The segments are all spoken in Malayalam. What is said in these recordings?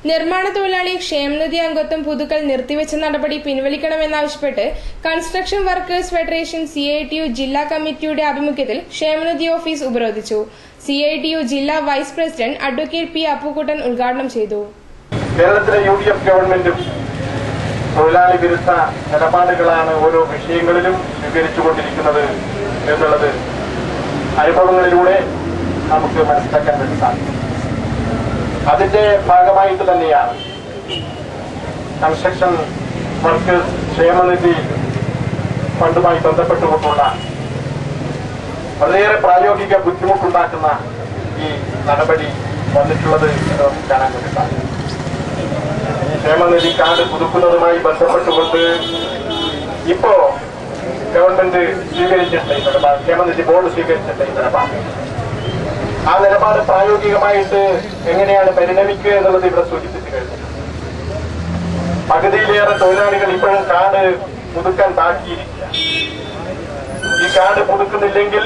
നിർമ്മാണ തൊഴിലാളി ക്ഷേമനിധി അംഗത്വം പുതുക്കൽ നിർത്തിവെച്ച നടപടി പിൻവലിക്കണമെന്നാവശ്യപ്പെട്ട് കൺസ്ട്രക്ഷൻ വർക്കേഴ്സ് ഫെഡറേഷൻ CITU ജില്ലാ കമ്മിറ്റിയുടെ ആഭിമുഖ്യത്തിൽ ക്ഷേമനിധി ഓഫീസ് ഉപരോധിച്ചു. CITU ജില്ലാ vice president advocate P. Appukuttan ഉദ്ഘാടനം ചെയ്തു. കേരളത്തിലെ UDF ഗവൺമെന്റും തൊഴിലാളി വിരുദ്ധ നിലപാടുകളാണ് ഓരോ വിഷയങ്ങളിലും സ്വീകരിച്ചുകൊണ്ടിരിക്കുന്നത് എന്നുള്ളത് അനുഭവങ്ങളിലൂടെ നമുക്ക് മനസ്സിലാക്കാൻ വേണ്ടി സാധിക്കും. അതിന്റെ ഭാഗമായിട്ട് തന്നെയാണ് കൺസ്ട്രക്ഷൻ വർക്കേഴ്സ് ക്ഷേമനിധി ഫണ്ടുമായി ബന്ധപ്പെട്ടുകൊണ്ടുള്ള വളരെയേറെ പ്രായോഗിക ബുദ്ധിമുട്ടുണ്ടാക്കുന്ന ഈ നടപടി വന്നിട്ടുള്ളത് എന്ന് കാണാൻ വേണ്ടി സാധിക്കും. ക്ഷേമനിധി കാർഡ് പുതുക്കുന്നതുമായി ബന്ധപ്പെട്ടുകൊണ്ട് ഇപ്പോ ഗവൺമെന്റ് സ്വീകരിച്ചിട്ടുള്ള ഈ നിലപാട്, ക്ഷേമനിധി ബോർഡ് സ്വീകരിച്ചിട്ടുള്ള ഈ നിലപാട്, ആ നിലപാട് പ്രായോഗികമായിട്ട് എങ്ങനെയാണ് പരിണമിക്കുക എന്നുള്ളത് ഇവിടെ സൂചിപ്പിച്ചു കഴിഞ്ഞു. പകുതിയിലേറെ തൊഴിലാളികൾ ഇപ്പോഴും കാർഡ് പുതുക്കാൻ ബാക്കിയിരിക്കുക. ഈ കാർഡ് പുതുക്കുന്നില്ലെങ്കിൽ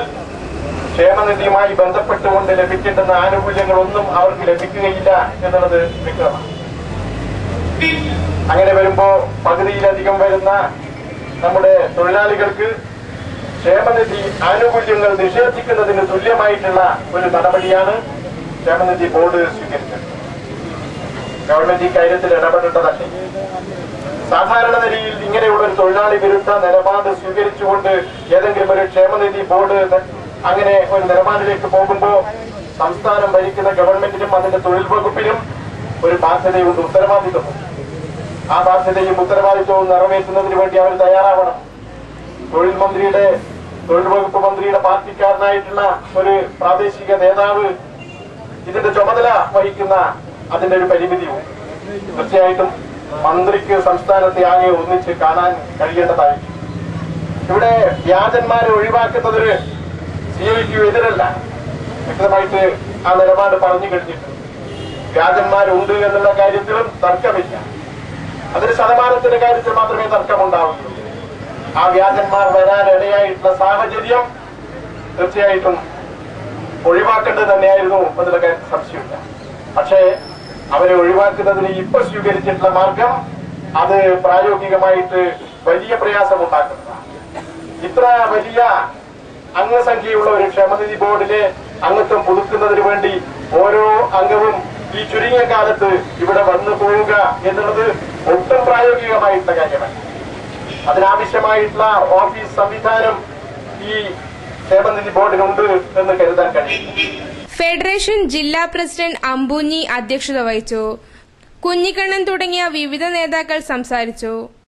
ക്ഷേമനിധിയുമായി ബന്ധപ്പെട്ടുകൊണ്ട് ലഭിക്കേണ്ടുന്ന ആനുകൂല്യങ്ങളൊന്നും അവർക്ക് ലഭിക്കുകയില്ല എന്നുള്ളത് വ്യക്തമാണ്. അങ്ങനെ വരുമ്പോ പകുതിയിലധികം വരുന്ന നമ്മുടെ തൊഴിലാളികൾക്ക് ക്ഷേമനിധി ആനുകൂല്യങ്ങൾ നിഷേധിക്കുന്നതിന് തുല്യമായിട്ടുള്ള ഒരു നടപടിയാണ് ക്ഷേമനിധി ബോർഡ് സ്വീകരിച്ചത്. ഗവൺമെന്റ് ഈ കാര്യത്തിൽ ഇടപെടേണ്ടതല്ലേ? സാധാരണ നിലയിൽ ഇങ്ങനെയുള്ള ഒരു തൊഴിലാളി വിരുദ്ധ നിലപാട് സ്വീകരിച്ചുകൊണ്ട് ഏതെങ്കിലും ഒരു ക്ഷേമനിധി ബോർഡ് അങ്ങനെ ഒരു നിലപാടിലേക്ക് പോകുമ്പോൾ സംസ്ഥാനം ഭരിക്കുന്ന ഗവൺമെന്റിനും അതിന്റെ തൊഴിൽ വകുപ്പിനും ഒരു ബാധ്യതയുണ്ട്, ഉത്തരവാദിത്വമുണ്ട്. ആ ബാധ്യതയും ഉത്തരവാദിത്വവും നിറവേറ്റുന്നതിന് വേണ്ടി അവർ തയ്യാറാവണം. തൊഴിൽ വകുപ്പ് മന്ത്രിയുടെ പാർട്ടിക്കാരനായിട്ടുള്ള ഒരു പ്രാദേശിക നേതാവ് ഇതിന്റെ ചുമതല വഹിക്കുന്ന അതിന്റെ ഒരു പരിമിതിയും തീർച്ചയായിട്ടും മന്ത്രിക്ക് സംസ്ഥാനത്തെ ആകെ ഒന്നിച്ച് കാണാൻ കഴിയേണ്ടതായിരിക്കും. ഇവിടെ വ്യാജന്മാരെ ഒഴിവാക്കുന്നതിന് CITU എതിരല്ല, വ്യക്തമായിട്ട് ആ നിലപാട് പറഞ്ഞു കഴിഞ്ഞിട്ടുണ്ട്. വ്യാജന്മാരുണ്ട് എന്നുള്ള കാര്യത്തിലും തർക്കമില്ല. അതിന് ശതമാനത്തിന്റെ കാര്യത്തിൽ മാത്രമേ തർക്കമുണ്ടാവുകയുള്ളൂ. ആ വ്യാജന്മാർ വരാൻ ഇടയായിട്ടുള്ള സാഹചര്യം തീർച്ചയായിട്ടും ഒഴിവാക്കേണ്ടത് തന്നെയായിരുന്നു എന്നുള്ള കാര്യത്തിൽ സംശയമില്ല. പക്ഷേ അവരെ ഒഴിവാക്കുന്നതിന് ഇപ്പൊ സ്വീകരിച്ചിട്ടുള്ള മാർഗം അത് പ്രായോഗികമായിട്ട് വലിയ പ്രയാസമുണ്ടാക്കുന്നതാണ്. ഇത്ര വലിയ അംഗസംഖ്യയുള്ള ഒരു ക്ഷേമനിധി ബോർഡിലെ അംഗത്വം പുതുക്കുന്നതിന് വേണ്ടി ഓരോ അംഗവും ഈ ചുരുങ്ങിയ കാലത്ത് ഇവിടെ വന്നു പോവുക എന്നുള്ളത് ഒട്ടും പ്രായോഗികമായിട്ടുള്ള കാര്യമല്ല. അതിനാവശ്യമായിട്ടുള്ള ഓഫീസ് സംവിധാനം ഈ ക്ഷേമനിധി ബോർഡിനുണ്ട് എന്ന് കരുതാൻ കഴിയും. ഫെഡറേഷൻ ജില്ലാ പ്രസിഡന്റ് അമ്പൂഞ്ഞി അധ്യക്ഷത വഹിച്ചു. കുഞ്ഞിക്കണ്ണൻ തുടങ്ങിയ വിവിധ നേതാക്കൾ സംസാരിച്ചു.